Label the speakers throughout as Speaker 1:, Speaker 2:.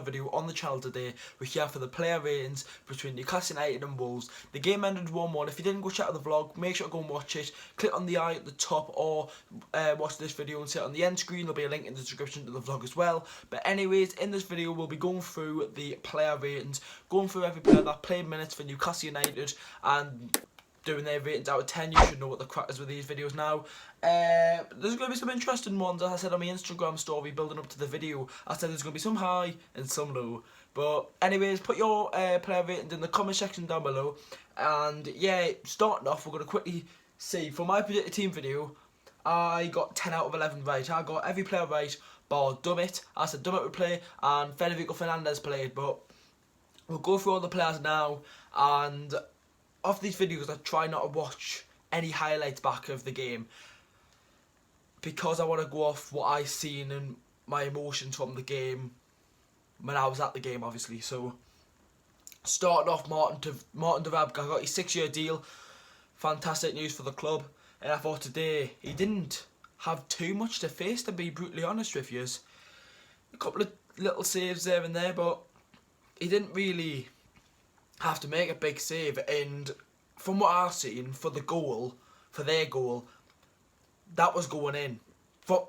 Speaker 1: video on the channel today. We're here for the player ratings between Newcastle United and Wolves. The game ended 1-1. If you didn't go check out the vlog, make sure to go and watch it. Click on the eye at the top or watch this video and see it on the end screen. There'll be a link in the description to the vlog as well. But anyways, in this video we'll be going through the player ratings, going through every player that played minutes for Newcastle United and doing their ratings out of 10. You should know what the crack is with these videos now. There's going to be some interesting ones, as I said on my Instagram story building up to the video. I said there's going to be some high and some low. But anyways, put your player ratings in the comment section down below. And yeah, starting off, we're going to quickly see, for my predicted team video, I got 10 out of 11 right. I got every player right, bar Dummett. I said Dummett would play and Federico Fernandez played. But we'll go through all the players now, and off these videos I try not to watch any highlights back of the game because I want to go off what I seen and my emotions from the game when I was at the game, obviously. So starting off, Martin Dovabka got his 6-year deal. Fantastic news for the club, and I thought today he didn't have too much to face, to be brutally honest with you. A couple of little saves there and there, but he didn't really have to make a big save. And from what I've seen, for their goal, that was going in.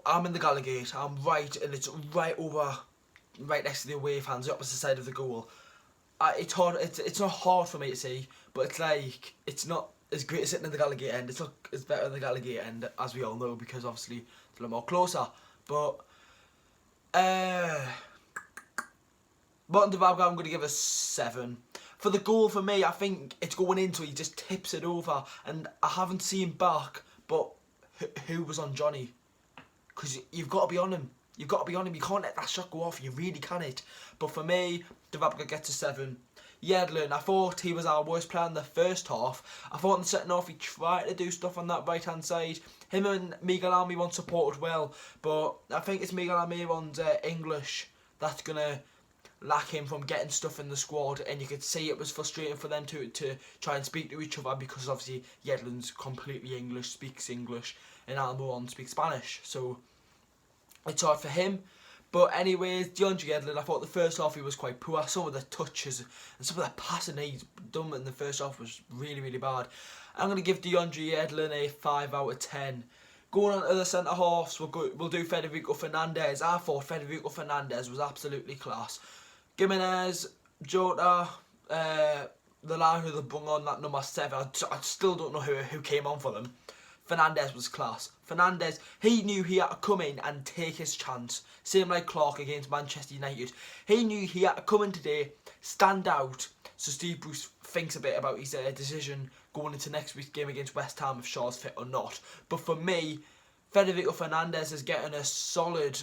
Speaker 1: I'm in the Gallagher, I'm right, and it's right next to the away fans, the opposite side of the goal. It's hard. It's not hard for me to see, but it's like, it's not as great as sitting in the Gallagher end. It's better in the Gallagher end, as we all know, because obviously it's a lot more closer. But Martin Dovabka, I'm going to give a 7. For the goal, for me, I think it's going in, so he just tips it over. And I haven't seen back, but who was on Johnny? Because you've got to be on him. You've got to be on him. You can't let that shot go off. You really can't. But for me, Dovabka gets a 7. Yedlin, I thought he was our worst player in the first half. I thought in the second half he tried to do stuff on that right-hand side. Him and Miguel Almiron supported well. But I think it's Miguel Almiron's English that's going to lack him from getting stuff in the squad, and you could see it was frustrating for them to try and speak to each other, because obviously Yedlin's completely English, speaks English, and Almiron speaks Spanish, so it's hard for him. But anyways, DeAndre Yedlin, I thought the first half he was quite poor. Some of the touches and some of the passing he's done in the first half was really, really bad. I'm going to give DeAndre Yedlin a 5 out of 10. Going on to the centre halves, we'll do Federico Fernandez. I thought Federico Fernandez was absolutely class. Gimenez, Jota, the lad who they bung on, that number 7, I still don't know who came on for them. Fernandez was class. Fernandez, he knew he had to come in and take his chance. Same like Clark against Manchester United. He knew he had to come in today, stand out, so Steve Bruce thinks a bit about his decision going into next week's game against West Ham, if Shaw's fit or not. But for me, Federico Fernandez is getting a solid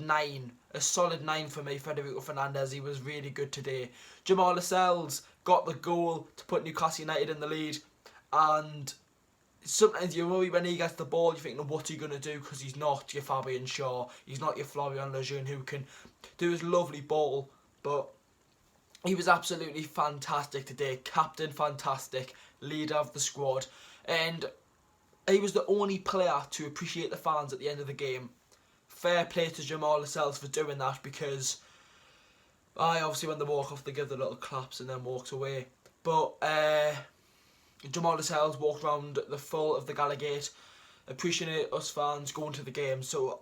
Speaker 1: 9. A solid 9 for me, Federico Fernandez. He was really good today. Jamal Lascelles got the goal to put Newcastle United in the lead, and sometimes you worry when he gets the ball, you're thinking, what's he going to do? Because he's not your Fabian Shaw, he's not your Florian Lejeune who can do his lovely ball, but he was absolutely fantastic today. Captain fantastic, leader of the squad, and he was the only player to appreciate the fans at the end of the game. Fair play to Jamal Lascelles for doing that, because obviously when they walk off they give the little claps and then walks away. But Jamal Lascelles walked around the full of the Gallagher, appreciating us fans going to the game. So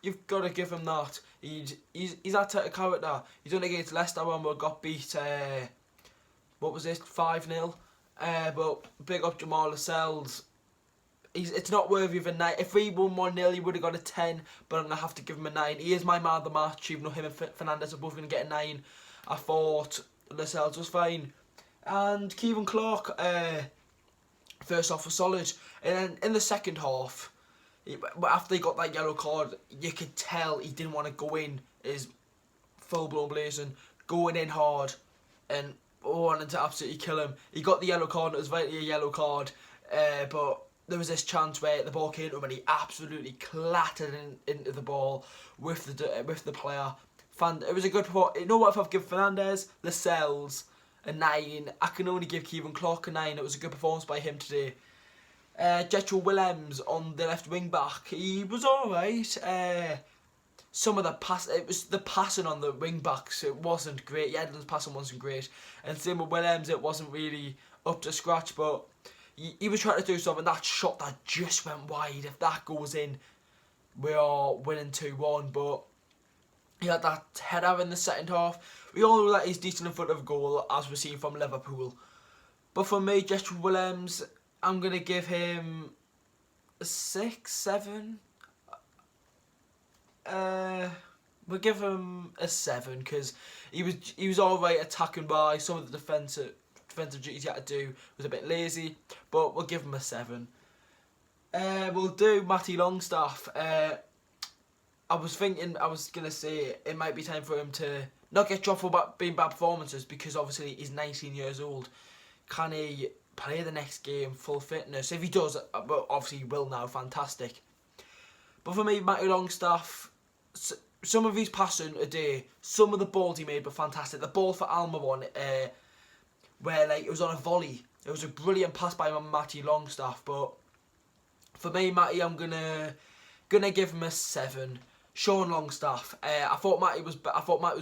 Speaker 1: you've got to give him that. He's that type of character. He's done it against Leicester when we got beat, what was it, 5-0. But big up Jamal Lascelles. It's not worthy of a 9. If we won 1-0, he would have got a 10, but I'm going to have to give him a 9. He is my man of the match, even though him and Fernandez are both going to get a 9. I thought Lascelles was fine. And Kevin Clark, first half was solid. And then in the second half, after he got that yellow card, you could tell he didn't want to go in as full-blown blazing, going in hard and wanting to absolutely kill him. He got the yellow card, it was rightly a yellow card, but there was this chance where the ball came to him and he absolutely clattered into the ball with the player. It was a good performance. You know what, if I've given Fernandez, Lascelles a 9, I can only give Kevin Clark a 9. It was a good performance by him today. Jetro Willems on the left wing back, he was alright. some of the it was the passing on the wing backs. It wasn't great. Yedlin's passing wasn't great, and same with Williams. It wasn't really up to scratch. But he was trying to do something. That shot that just went wide. If that goes in, we are winning 2-1. But he had that header in the second half. We all know that he's decent in front of goal, as we've seen from Liverpool. But for me, Josh Williams, I'm gonna give him a 6, 7. We'll give him a 7 because he was alright attacking by. Some of the defensive duties he had to do was a bit lazy, but we'll give him a 7. We'll do Matty Longstaff. I was gonna say it might be time for him to not get dropped for being bad performances because obviously he's 19 years old. Can he play the next game full fitness? If he does, well, obviously he will now. Fantastic. But for me, Matty Longstaff, some of his passing today, some of the balls he made were fantastic. The ball for Almiron, where like it was on a volley. It was a brilliant pass by Matty Longstaff. But for me, Matty, I'm gonna give him a 7. Sean Longstaff. I thought Matty was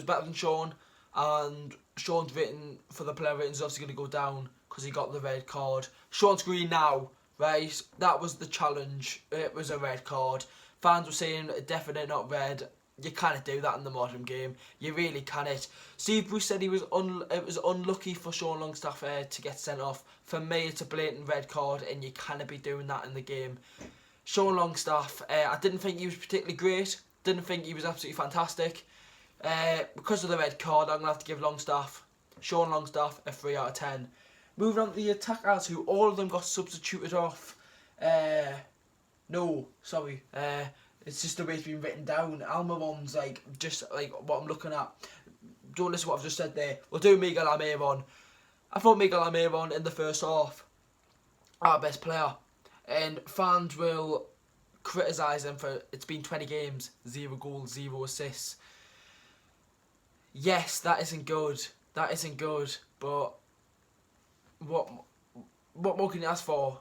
Speaker 1: better than Sean, and Sean's rating for the player rating is obviously going to go down because he got the red card. Sean's green now, right? That was the challenge. It was a red card. Fans were saying definitely not red. You can't do that in the modern game. You really can't. Steve Bruce said it was unlucky for Sean Longstaff to get sent off. For me, it's a blatant red card, and you can't be doing that in the game. Sean Longstaff, I didn't think he was particularly great. Didn't think he was absolutely fantastic. Because of the red card, I'm going to have to give Sean Longstaff, a 3 out of 10. Moving on to the attackers, who all of them got substituted off. No, sorry. It's just the way it's been written down. Almiron's just what I'm looking at. Don't listen to what I've just said there. We'll do Miguel Almiron. I thought Miguel Almiron in the first half, our best player. And fans will criticise him for it's been 20 games, 0 goals, 0 assists. Yes, that isn't good. That isn't good. But what more can you ask for?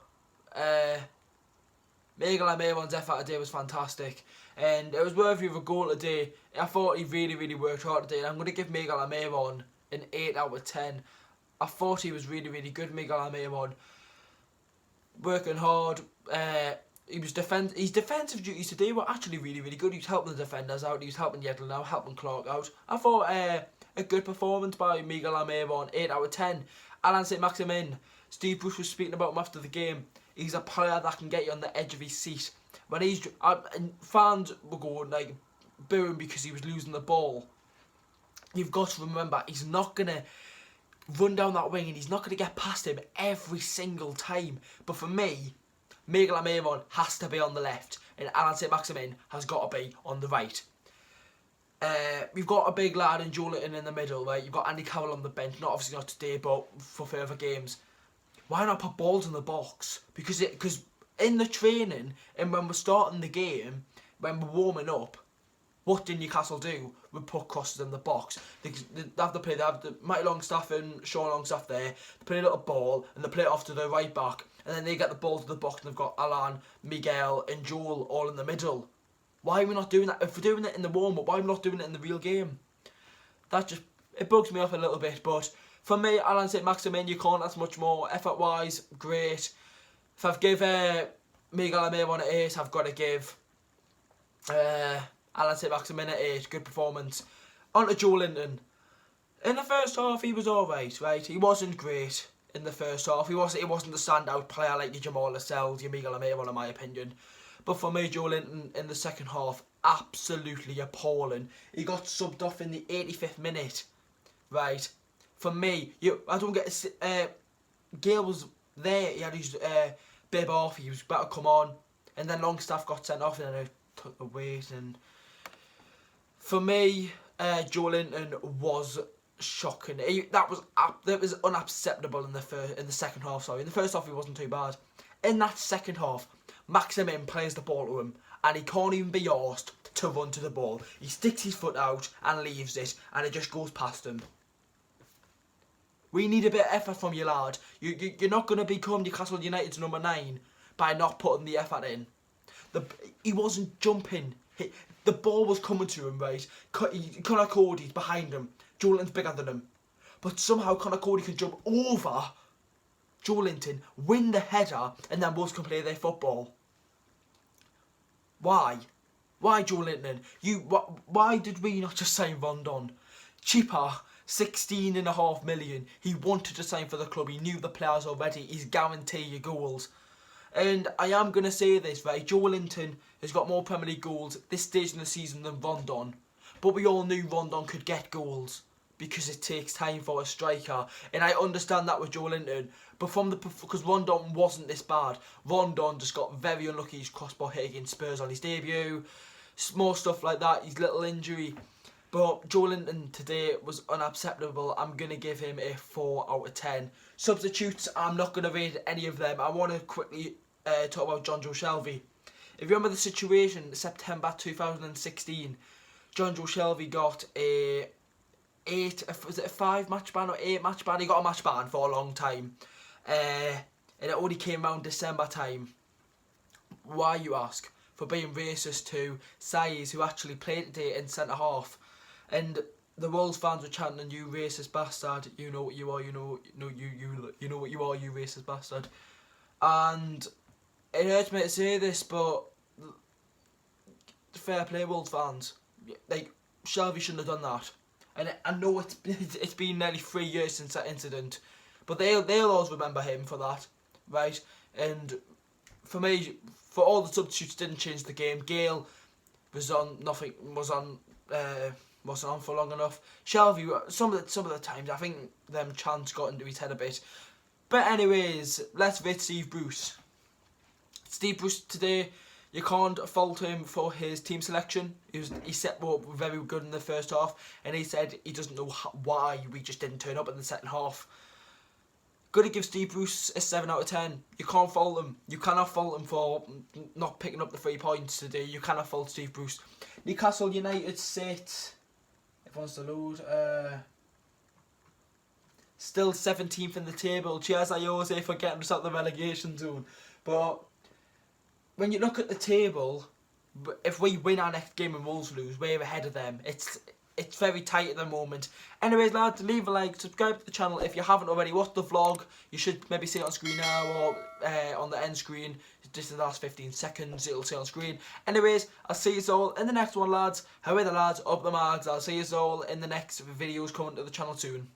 Speaker 1: Miguel Almiron's effort today was fantastic, and it was worthy of a goal today. I thought he really worked hard today, and I'm going to give Miguel Almiron an 8 out of 10. I thought he was really good, Miguel Almiron. Working hard. His defensive duties today were actually really good. He was helping the defenders out. He was helping Yedlin out, helping Clark out. I thought a good performance by Miguel Almiron, 8 out of 10. Alan St-Maximin, Steve Bruce was speaking about him after the game. He's a player that can get you on the edge of his seat. When and fans were going booing because he was losing the ball. You've got to remember, he's not gonna run down that wing and he's not gonna get past him every single time. But for me, Miguel Almiron has to be on the left, and Alan St-Maximin has got to be on the right. We've got a big lad in Joelinton in the middle, right? You've got Andy Carroll on the bench, obviously not today, but for further games. Why not put balls in the box? Because in the training and when we're starting the game, when we're warming up, what did Newcastle do? We put crosses in the box. They have the Matty Longstaff and Sean Longstaff there. They play a little ball and they play it off to the right back, and then they get the ball to the box and they've got Alan, Miguel and Joel all in the middle. Why are we not doing that? If we're doing it in the warm-up, why are we not doing it in the real game? It bugs me off a little bit, but for me, Alan St-Maximin, you can't ask much more. Effort-wise, great. If I've given Miguel Almiron an 8, I've got to give Alan St-Maximin an 8. Good performance. On to Joelinton. In the first half, he was alright, right? He wasn't great in the first half. He wasn't the standout player like your Jamal Lascelles, your Miguel Almiron, in my opinion. But for me, Joelinton in the second half, absolutely appalling. He got subbed off in the 85th minute, right? For me, I don't get... Gale was there, he had his bib off, he was about to come on, and then Longstaff got sent off and then I took the weight. And for me, Joelinton was shocking. That was unacceptable in the second half. Sorry, in the first half he wasn't too bad. In that second half, Maximin plays the ball to him, and he can't even be asked to run to the ball. He sticks his foot out and leaves it, and it just goes past him. We need a bit of effort from you, lad. You're not going to become Newcastle United's number 9 by not putting the effort in. He wasn't jumping. The ball was coming to him, right? Connor Cody's behind him. Joelinton's bigger than him. But somehow Connor Cody can jump over Joelinton, win the header, and then Wolves can play their football. Why? Why Joelinton? Why did we not just sign Rondon? Cheaper, 16.5 million. He wanted to sign for the club. He knew the players already. He's guaranteed your goals. And I am going to say this, right? Joelinton has got more Premier League goals at this stage in the season than Rondon. But we all knew Rondon could get goals because it takes time for a striker. And I understand that with Joelinton. But because Rondon wasn't this bad. Rondon just got very unlucky. His crossbar hit against Spurs on his debut. Small stuff like that. His little injury. But Joelinton today was unacceptable. I'm going to give him a 4 out of 10. Substitutes, I'm not going to rate any of them. I want to quickly talk about John Joe Shelvey. If you remember the situation, September 2016, John Joe Shelvey got a 5-match ban or 8-match ban? He got a match ban for a long time. And it only came around December time. Why, you ask? For being racist to Saiz, who actually played today in centre half. And the Wolves fans were chanting, "You racist bastard! You know what you are. You know what you are. You racist bastard!" And it hurts me to say this, but fair play, Wolves fans. Like, Shelvey shouldn't have done that. And I know it's been nearly 3 years since that incident, but they'll always remember him for that, right? And for me, for all the substitutes didn't change the game. Gale wasn't on for long enough. Shelvey, some of the times, I think them chants got into his head a bit. But anyways, let's rate Steve Bruce. Steve Bruce today, you can't fault him for his team selection. He set up very good in the first half, and he said he doesn't know why we just didn't turn up in the second half. Gotta give Steve Bruce a 7 out of 10. You can't fault him. You cannot fault him for not picking up the 3 points today. You cannot fault Steve Bruce. Newcastle United sit, if wants to load, still 17th in the table. Cheers, Jose, for getting us out the relegation zone. But when you look at the table, if we win our next game and Wolves lose, we're ahead of them. It's very tight at the moment. Anyways, lads, leave a like, subscribe to the channel if you haven't already. Watch the vlog. You should maybe see it on screen now or on the end screen. Just in the last 15 seconds, it'll say on screen. Anyways, I'll see you all in the next one, lads. How are the lads? Up the marks. I'll see you all in the next videos coming to the channel soon.